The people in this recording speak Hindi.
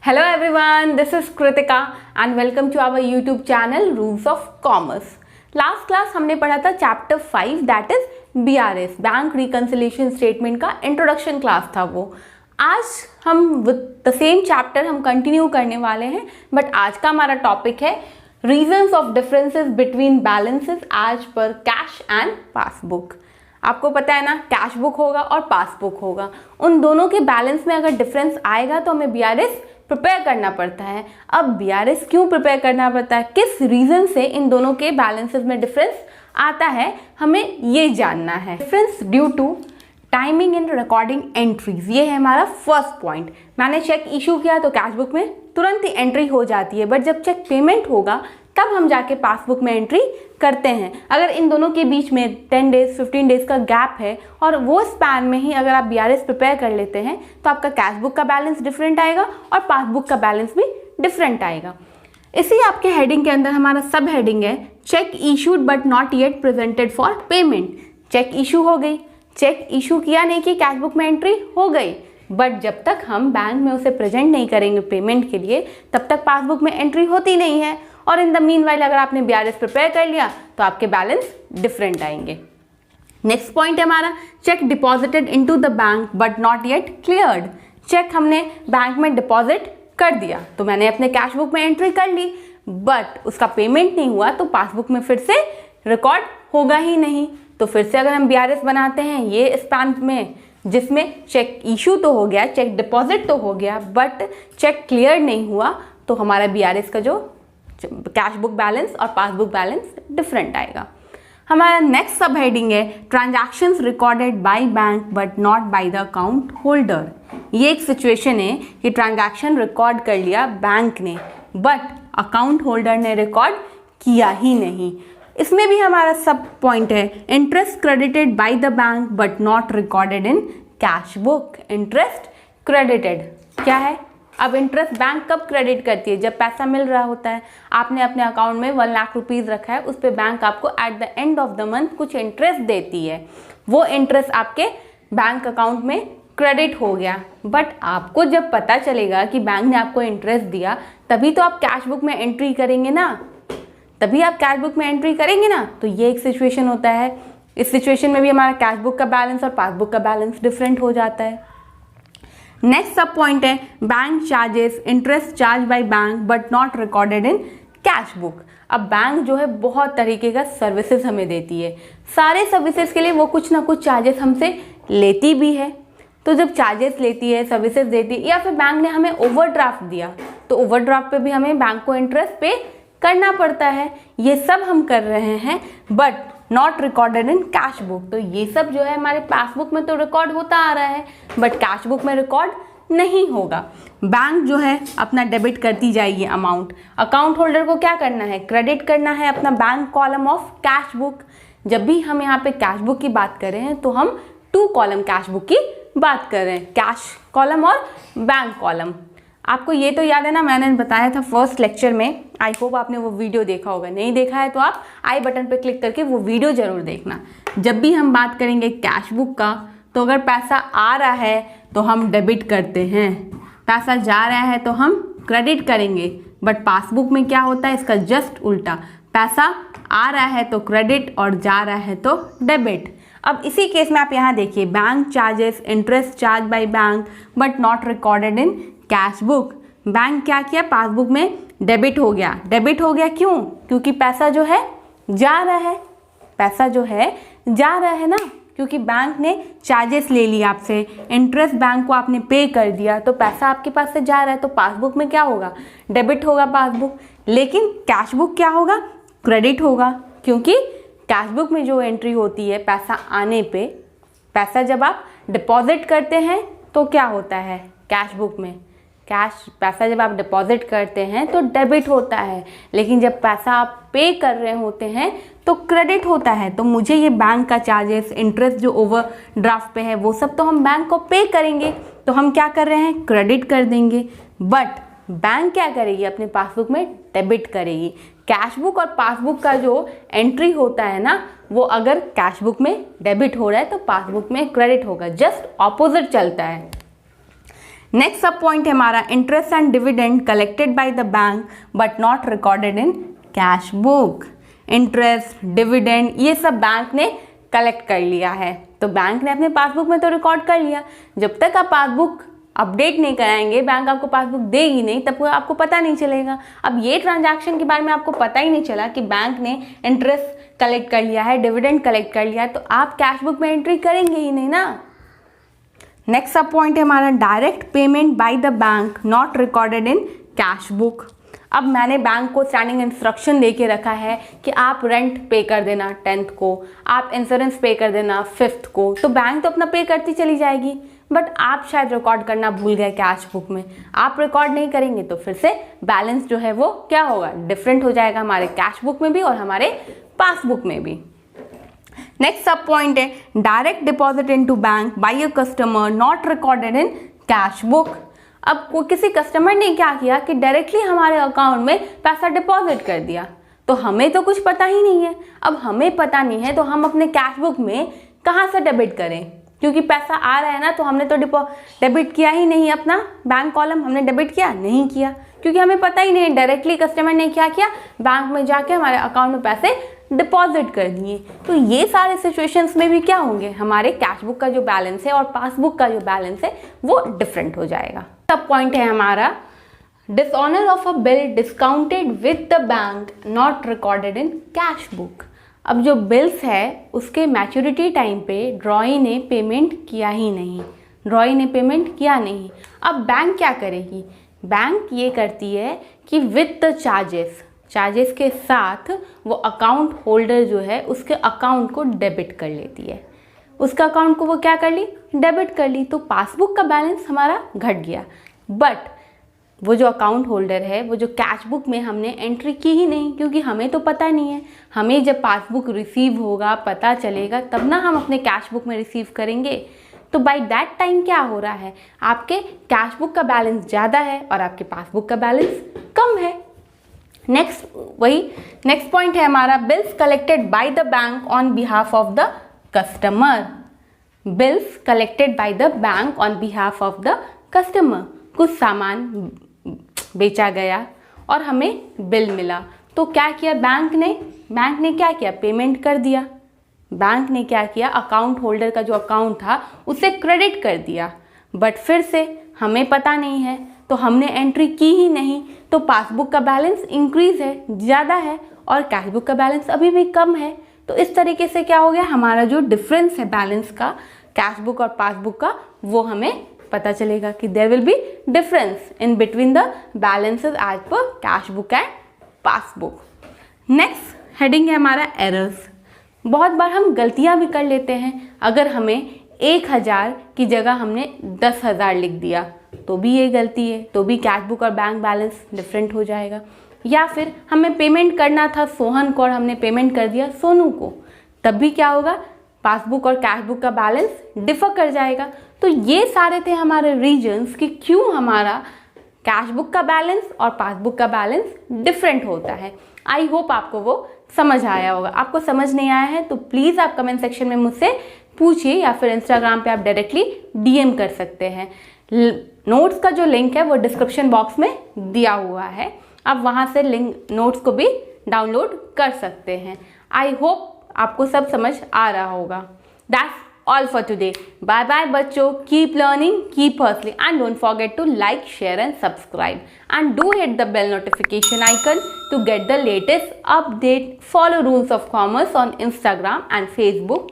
Hello everyone, this is Kritika and welcome to our YouTube channel Rules of Commerce. Last class हमने पढ़ा था chapter 5 that is BRS bank reconciliation statement का इंट्रोडक्शन क्लास था वो। आज हम विद द सेम चैप्टर हम कंटिन्यू करने वाले हैं, बट आज का हमारा टॉपिक है reasons of differences between balances as per cash and passbook. आपको पता है ना, कैश बुक होगा और पासबुक होगा, उन दोनों के बैलेंस में अगर डिफरेंस आएगा तो हमें BRS प्रिपेयर करना पड़ता है। अब BRS क्यों प्रिपेयर करना पड़ता है, किस रीजन से इन दोनों के बैलेंसेस में डिफरेंस आता है, हमें ये जानना है। Difference due to timing in recording entries, ये है हमारा फर्स्ट पॉइंट। मैंने चेक इशू किया तो कैश बुक में तुरंत ही एंट्री हो जाती है, बट जब चेक पेमेंट होगा तब हम जाके पासबुक में एंट्री करते हैं। अगर इन दोनों के बीच में 10 डेज 15 डेज का गैप है और वो स्पैन में ही अगर आप BRS प्रिपेयर कर लेते हैं तो आपका कैश बुक का बैलेंस डिफरेंट आएगा और पासबुक का बैलेंस भी डिफरेंट आएगा। इसी आपके हेडिंग के अंदर हमारा सब हेडिंग है cheque issued but not yet presented for payment. Cheque issue हो गई, चेक इशू किया नहीं कि कैश बुक में एंट्री हो गई, बट जब तक हम बैंक में उसे प्रेजेंट नहीं करेंगे पेमेंट के लिए तब तक पासबुक में एंट्री होती नहीं है। और इन द मीनवाइल अगर आपने BRS प्रिपेयर कर लिया तो आपके बैलेंस डिफरेंट आएंगे। नेक्स्ट पॉइंट है हमारा cheque deposited into the bank but not yet cleared. Cheque हमने बैंक में डिपॉजिट कर दिया तो मैंने अपने कैश बुक में एंट्री कर ली, बट उसका पेमेंट नहीं हुआ तो पासबुक में फिर से रिकॉर्ड होगा ही नहीं। तो फिर से अगर हम BRS बनाते हैं ये स्पैन में जिसमें चेक इशू तो हो गया, चेक डिपॉजिट तो हो गया, बट चेक क्लियर नहीं हुआ, तो हमारा BRS का जो कैश बुक बैलेंस और पासबुक बैलेंस डिफरेंट आएगा। हमारा नेक्स्ट सब हेडिंग है transactions recorded by bank but not by the account holder. ये एक सिचुएशन है कि ट्रांजैक्शन रिकॉर्ड कर लिया बैंक ने बट अकाउंट होल्डर ने रिकॉर्ड किया ही नहीं। इसमें भी हमारा सब पॉइंट है interest credited by the bank but not recorded in cash book. Interest credited क्या है? अब इंटरेस्ट बैंक कब क्रेडिट करती है? जब पैसा मिल रहा होता है। आपने अपने अकाउंट में 1 लाख रुपीज़ रखा है, उस पर बैंक आपको at the end of the month कुछ इंटरेस्ट देती है, वो इंटरेस्ट आपके बैंक अकाउंट में क्रेडिट हो गया। बट आपको जब पता चलेगा कि बैंक ने आपको इंटरेस्ट दिया तभी तो आप कैश बुक में एंट्री करेंगे ना, तभी आप कैश बुक में एंट्री करेंगे ना। तो ये एक सिचुएशन होता है। इस सिचुएशन में भी हमारा कैश बुक का बैलेंस और पासबुक का बैलेंस डिफरेंट हो जाता है। नेक्स्ट सब पॉइंट है bank charges interest charge by bank but not recorded in cash book. अब बैंक जो है बहुत तरीके का सर्विसेज हमें देती है, सारे सर्विसेज के लिए वो कुछ ना कुछ चार्जेस हमसे लेती भी है। तो जब चार्जेस लेती है, सर्विसेज देती है, या फिर बैंक ने हमें ओवरड्राफ्ट दिया तो ओवरड्राफ्ट पे भी हमें बैंक को इंटरेस्ट पे करना पड़ता है। ये सब हम कर रहे हैं but not recorded in cash book. तो ये सब जो है हमारे पासबुक में तो रिकॉर्ड होता आ रहा है बट कैश बुक में रिकॉर्ड नहीं होगा। बैंक जो है अपना डेबिट करती जाएगी अमाउंट, अकाउंट होल्डर को क्या करना है? क्रेडिट करना है अपना bank column of cash book. जब भी हम यहाँ पे कैश बुक की बात कर रहे हैं तो हम 2 कॉलम कैश बुक की बात कर रहे हैं, कैश कॉलम और बैंक कॉलम। आपको ये तो याद है ना, मैंने बताया था फर्स्ट लेक्चर में, आई होप आपने वो वीडियो देखा होगा। नहीं देखा है तो आप आई बटन पे क्लिक करके वो वीडियो जरूर देखना। जब भी हम बात करेंगे कैश बुक का तो अगर पैसा आ रहा है तो हम डेबिट करते हैं, पैसा जा रहा है तो हम क्रेडिट करेंगे। बट पासबुक में क्या होता है? इसका जस्ट उल्टा, पैसा आ रहा है तो क्रेडिट और जा रहा है तो डेबिट। अब इसी केस में आप यहाँ देखिए bank charges interest charge by bank but not recorded in cash book. Bank क्या किया? पासबुक में डेबिट हो गया। डेबिट हो गया क्यों? क्योंकि पैसा जो है जा रहा है, पैसा जो है जा रहा है ना, क्योंकि बैंक ने चार्जेस ले लिया आपसे, इंटरेस्ट बैंक को आपने पे कर दिया तो पैसा आपके पास से जा रहा है, तो पासबुक में क्या होगा? डेबिट होगा पासबुक। लेकिन कैश बुक क्या होगा? क्रेडिट होगा, क्योंकि कैश बुक में जो एंट्री होती है पैसा आने पे, पैसा जब आप डिपॉजिट करते हैं तो क्या होता है कैश बुक में? पैसा जब आप डिपॉजिट करते हैं तो डेबिट होता है, लेकिन जब पैसा आप पे कर रहे होते हैं तो क्रेडिट होता है। तो मुझे ये बैंक का चार्जेस इंटरेस्ट जो ओवरड्राफ्ट पे है वो सब तो हम बैंक को पे करेंगे, तो हम क्या कर रहे हैं? क्रेडिट कर देंगे। बट बैंक क्या करेगी? अपने पासबुक में डेबिट करेगी। कैश बुक और पासबुक का जो एंट्री होता है ना, वो अगर कैश बुक में डेबिट हो रहा है तो पासबुक में क्रेडिट होगा, जस्ट ऑपोजिट चलता है। नेक्स्ट सब पॉइंट है हमारा interest and dividend collected by the bank but not recorded in cash book. Interest, dividend ये सब बैंक ने कलेक्ट कर लिया है, तो बैंक ने अपने पासबुक में तो रिकॉर्ड कर लिया। जब तक आप पासबुक अपडेट नहीं कराएंगे, बैंक आपको पासबुक देगी नहीं, तब आपको पता नहीं चलेगा। अब ये ट्रांजैक्शन के बारे में आपको पता ही नहीं चला कि बैंक ने इंटरेस्ट कलेक्ट कर लिया है, डिविडेंड कलेक्ट कर लिया है, तो आप कैश बुक में एंट्री करेंगे ही नहीं ना। नेक्स्ट सब पॉइंट है हमारा direct payment by the bank not recorded in cash book. अब मैंने बैंक को स्टैंडिंग इंस्ट्रक्शन दे के रखा है कि आप रेंट पे कर देना 10th को, आप इंश्योरेंस पे कर देना 5th को, तो बैंक तो अपना पे करती चली जाएगी, बट आप शायद रिकॉर्ड करना भूल गए कैश बुक में। आप रिकॉर्ड नहीं करेंगे तो फिर से बैलेंस जो है वो क्या होगा, डिफरेंट हो जाएगा हमारे कैश बुक में भी और हमारे पासबुक में भी। नेक्स्ट सब पॉइंट है direct deposit into bank by a customer not recorded in cash book. अब किसी कस्टमर ने क्या किया कि डायरेक्टली हमारे अकाउंट में पैसा डिपॉजिट कर दिया, तो हमें तो कुछ पता ही नहीं है। अब हमें पता नहीं है तो हम अपने कैश बुक में कहाँ से डेबिट करें, क्योंकि पैसा आ रहा है ना, तो हमने तो डेबिट किया ही नहीं, अपना बैंक कॉलम हमने डेबिट किया नहीं किया, क्योंकि हमें पता ही नहीं। डायरेक्टली कस्टमर ने क्या किया, बैंक में जाके हमारे अकाउंट में पैसे डिपॉजिट कर दिए। तो ये सारे सिचुएशंस में भी क्या होंगे, हमारे कैश बुक का जो बैलेंस है और पासबुक का जो बैलेंस है वो डिफरेंट हो जाएगा। सब पॉइंट है हमारा dishonour of a bill discounted with the bank not recorded in cash book. अब जो बिल्स है उसके मैच्योरिटी टाइम पे ड्रॉई ने पेमेंट किया ही नहीं, ड्रॉई ने पेमेंट किया नहीं। अब बैंक क्या करेगी, बैंक ये करती है कि विद द चार्जेस के साथ वो अकाउंट होल्डर जो है उसके अकाउंट को डेबिट कर लेती है, उसका अकाउंट को वो क्या कर ली, डेबिट कर ली। तो पासबुक का बैलेंस हमारा घट गया, बट वो जो अकाउंट होल्डर है वो जो कैश बुक में हमने एंट्री की ही नहीं, क्योंकि हमें तो पता नहीं है। हमें जब पासबुक रिसीव होगा, पता चलेगा, तब ना हम अपने कैश बुक में रिसीव करेंगे। तो बाय दैट टाइम क्या हो रहा है, आपके कैश बुक का बैलेंस ज़्यादा है और आपके पासबुक का बैलेंस कम है। नेक्स्ट पॉइंट है हमारा bills collected by the bank on behalf of the customer. Bills collected by the bank on behalf of the customer. कुछ सामान बेचा गया और हमें बिल मिला, तो क्या किया बैंक ने क्या किया, पेमेंट कर दिया। बैंक ने क्या किया, अकाउंट होल्डर का जो अकाउंट था उसे क्रेडिट कर दिया, बट फिर से हमें पता नहीं है तो हमने एंट्री की ही नहीं, तो पासबुक का बैलेंस इंक्रीज है, ज़्यादा है, और कैश बुक का बैलेंस अभी भी कम है। तो इस तरीके से क्या हो गया, हमारा जो डिफरेंस है बैलेंस का कैश बुक और पासबुक का, वो हमें पता चलेगा कि there will be difference in between the balances as per cash book and passbook. Next heading है हमारा एरर्स। बहुत बार हम गलतियां भी कर लेते हैं। अगर हमें 1000 की जगह हमने 10,000 लिख दिया तो भी ये गलती है, तो भी कैश बुक और बैंक बैलेंस डिफरेंट हो जाएगा। या फिर हमें पेमेंट करना था सोहन को और हमने पेमेंट कर दिया सोनू को, तब भी क्या होगा, पासबुक और कैश बुक का बैलेंस डिफर कर जाएगा। तो ये सारे थे हमारे रीजंस कि क्यों हमारा कैश बुक का बैलेंस और पासबुक का बैलेंस डिफरेंट होता है। आई होप आपको वो समझ आया होगा। आपको समझ नहीं आया है तो प्लीज़ आप कमेंट सेक्शन में मुझसे पूछिए, या फिर इंस्टाग्राम पे आप डायरेक्टली डीएम कर सकते हैं। नोट्स का जो लिंक है वो डिस्क्रिप्शन बॉक्स में दिया हुआ है, आप वहाँ से लिंक नोट्स को भी डाउनलोड कर सकते हैं। आई होप आपको सब समझ आ रहा होगा। That's all for today. Bye bye बच्चों, keep learning, keep hustling and don't forget to like, share and subscribe and do hit the bell notification icon to get the latest update. Follow Rules of Commerce on Instagram and Facebook.